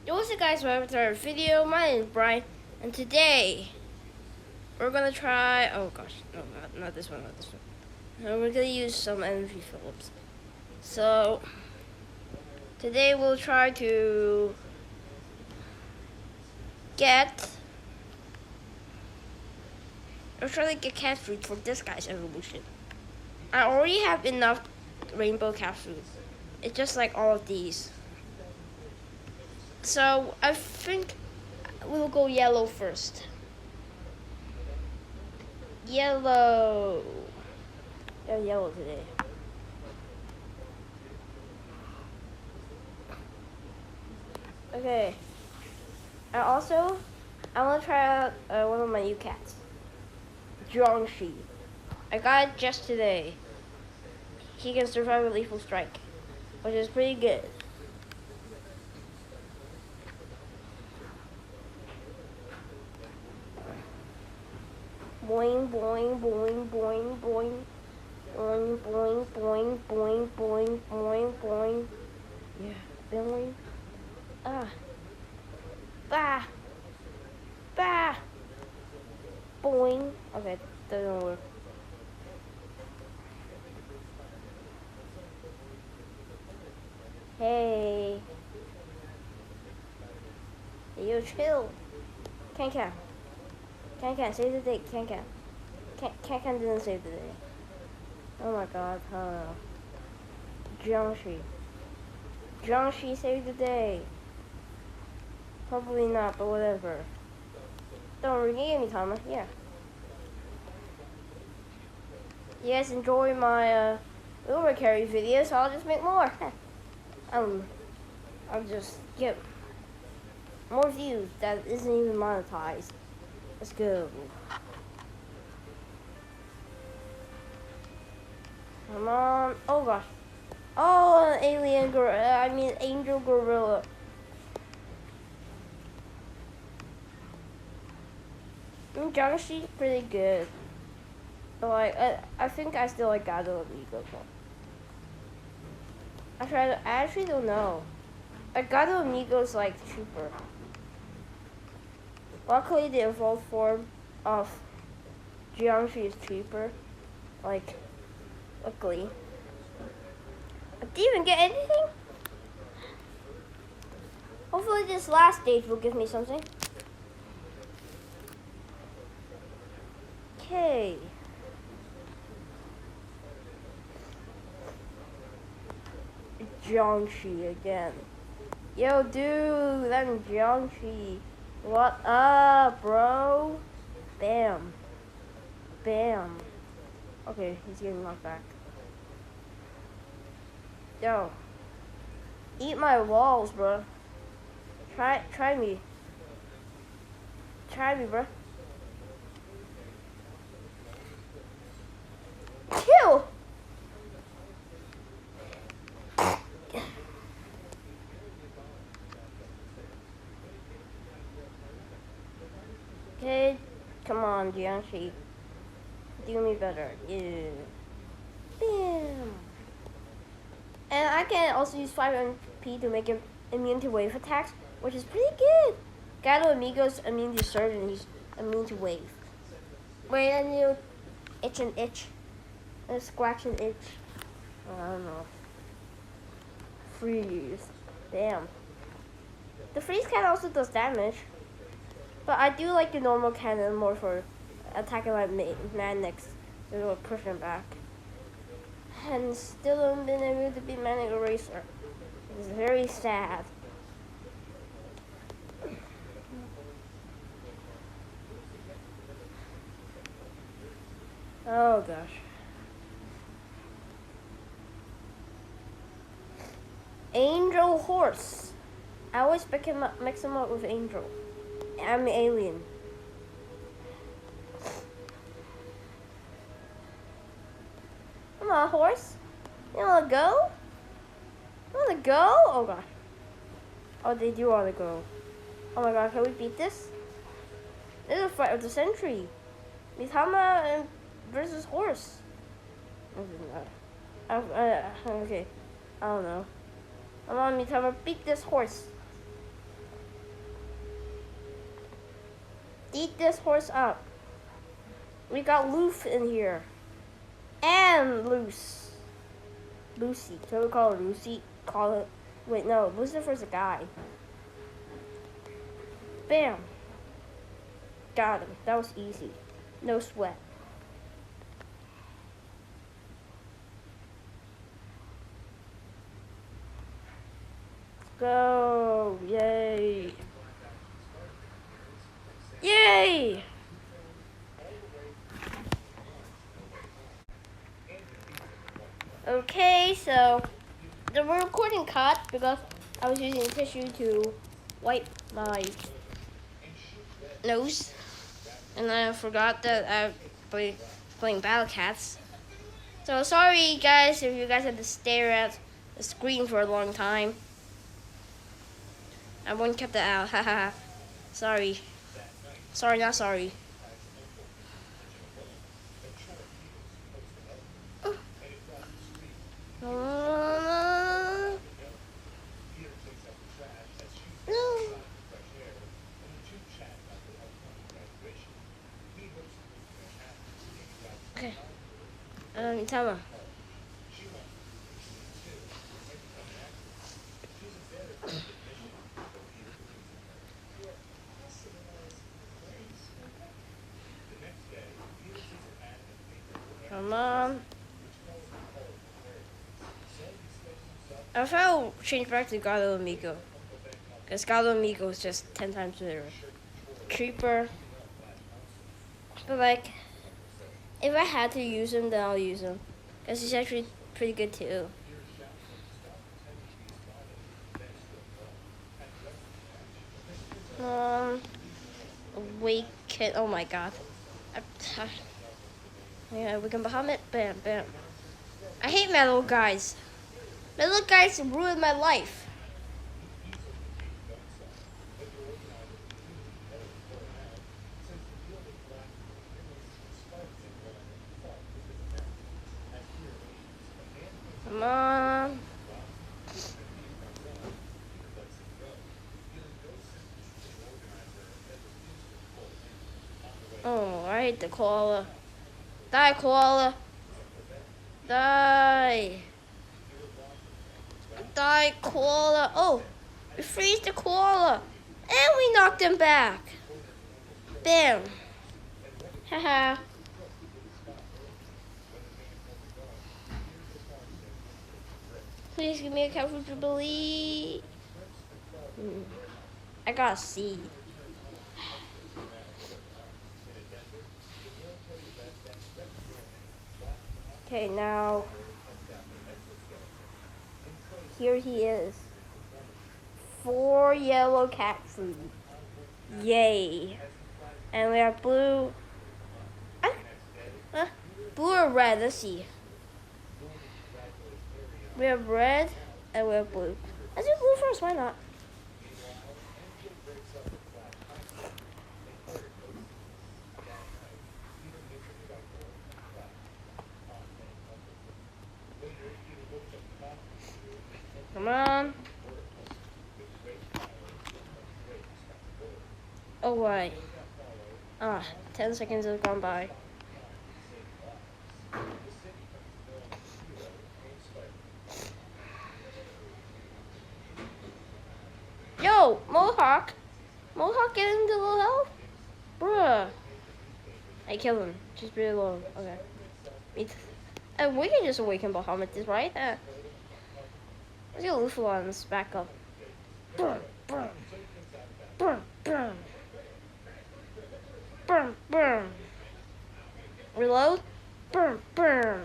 What's up, guys? Welcome to our video. My name is Brian, and today we're gonna try. Oh gosh, no, not this one, not this one. No, we're gonna use some energy Phillips. So today we'll try to get. We're trying to get cat food for this guy's evolution. I already have enough rainbow cat food. It's just like all of these. So I think we'll go yellow first. Yellow. Yeah, yellow today. Okay. And also, I want to try out one of my new cats. Jiangxi. I got it just today. He can survive a lethal strike, which is pretty good. Boing, boing, boing, boing, boing. Boing, boing, boing, boing, boing, boing, boing. Yeah, boing. Ah. Bah. Bah. Boing. Okay, doesn't work. Hey. Hey, you chill. Can. Can, save the day. Can. Can didn't save the day. Oh my god, Jiangxi saved the day. Probably not, but whatever. Don't worry, you gave me timer, yeah. You guys enjoy my Uber carry videos, so I'll just make more. I'll just get more views that isn't even monetized. Let's go. Come on. Oh gosh. Oh, an alien gorilla. I mean, angel gorilla. Jiangxi's pretty good. But like, I think I still like Gato Amigo more. I actually don't know. Gato Amigo's like cheaper. Luckily, the evolved form of Jiangxi is cheaper. Like, luckily. I didn't even get anything? Hopefully this last stage will give me something. Okay. Jiangxi again. Yo, dude, I'm Jiangxi. What up, bro? Bam. Bam. Okay, he's getting knocked back. Yo. Eat my walls, bro. Try me. Try me, bro. Kill! Okay, come on, Jiangxi. Do me better. Yeah. Bam. And I can also use 5 MP to make him immune to wave attacks, which is pretty good. Gato Amigo's immune to surge and he's immune to wave. Wait, I need itch and itch. Scratch and itch. I don't know. Freeze. Damn. The freeze cat also does damage. But I do like the normal cannon more for attacking my man next. So push him back. And still haven't been able to beat Manic Eraser. It's very sad. Oh gosh. Angel Horse. I always mix him up with Angel. I'm an alien. Come on, horse. You wanna go? You wanna go? Oh gosh. Oh, they do wanna go. Oh my god, can we beat this? This is a fight of the century. Mitama versus horse. Okay. I don't know. Come on, Mitama, beat this horse. Eat this horse up. We got Loof in here. And Loose. Lucy. So we call her Lucy. Call it. Wait, no. Lucifer's a guy. Bam. Got him. That was easy. No sweat. Let's go. Yay. Yay. Okay, so the recording cut because I was using tissue to wipe my nose, and I forgot that I was playing Battle Cats. So sorry guys if you guys had to stare at the screen for a long time. I won't keep that out, haha. Sorry. Sorry, not sorry. Okay. Tell me. Come on. I thought I'll change back to Gato Amigo. Because Gato Amigo is just 10 times better. Creeper. But like, if I had to use him, then I'll use him. Because he's actually pretty good too. Awaken. Oh my god. Yeah, we can Bahamut. Bam, bam. I hate metal guys. Metal guys ruined my life. Come on. Oh, I hate the koala. Die, koala. Die. Die, koala. Oh, we freeze the koala. And we knocked him back. Bam. Haha. Please give me a comfortability. I got a C. Okay, now here he is. 4 yellow cat food. Yay. And we have blue. Blue or red? Let's see. We have red and we have blue. Let's do blue first, why not? Come on. Oh, why? 10 seconds have gone by. Yo, Mohawk! Mohawk get into the little health? Bruh. I killed him. Just really low. Okay. And we can just awaken Bahamut, right? Let's get Lufalon's back up. Burn, burn. Burn, burn. Burn, burn. Reload. Burn, burn.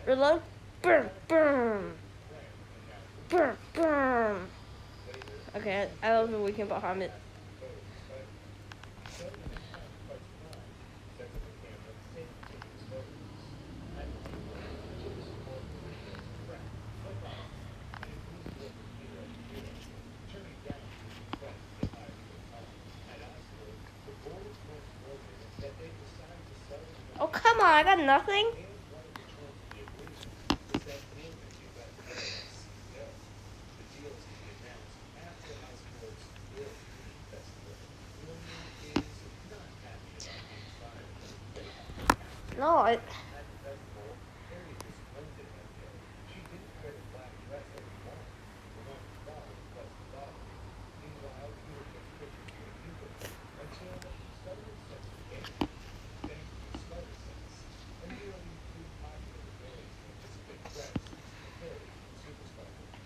Reload. Burn, burn. Burn, burn. Okay, I love the weekend Bahamut. Oh, come on, I got nothing. No, I.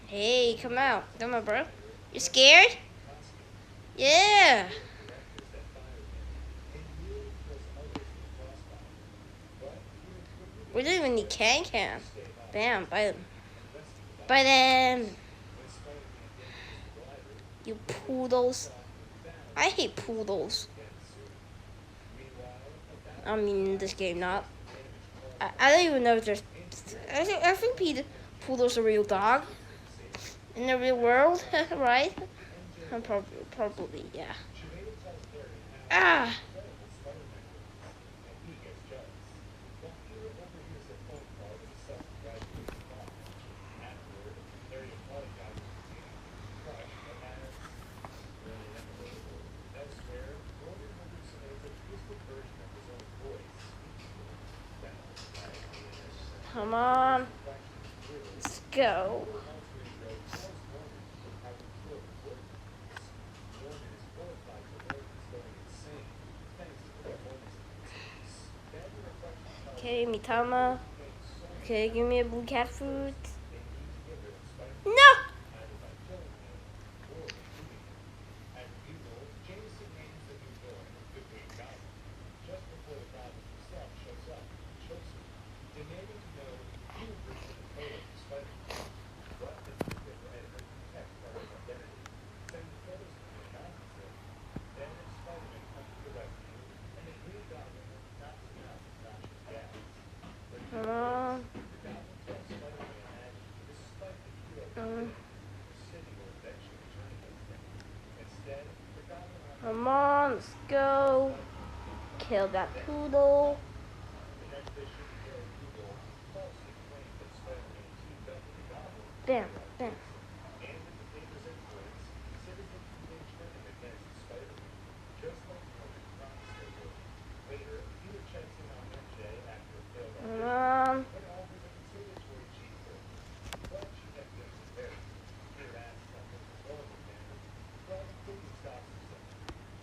Hey, come out. Come on, bro. You scared? Yeah. We don't even need can. Bam, bite him. Bite him. You poodles. I hate poodles. I mean, in this game, not. I don't even know if there's. I think poodles are a real dog in the real world, right? Probably, yeah. Ah! Come on. Let's go. Okay, Mitama. Okay, give me a blue cat food. No! Come on. Come on, let's go. Kill that poodle. Bam, bam. Come on.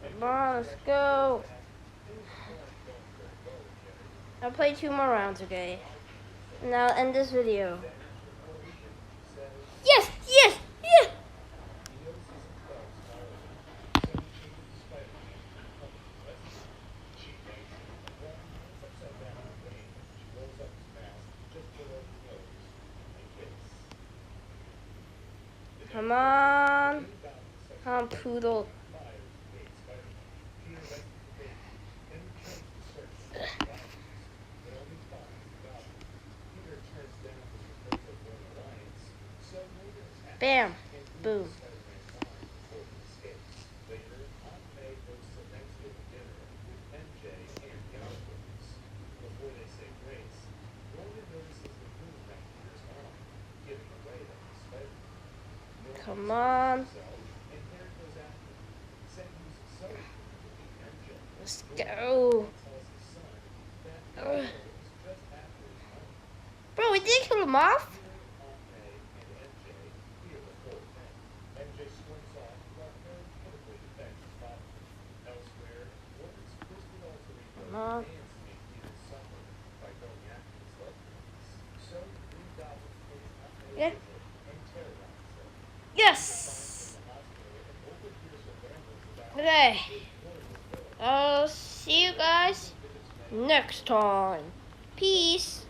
Come on, let's go. I'll play 2 more rounds, okay? And I'll end this video. Yes! Yes! Yes! Come on. Come on, poodle. Bam. Boom. Come on. Let's go. Ugh. Bro, we didn't kill him off? Come on. Yeah. Yes! Okay. I'll see you guys next time. Peace.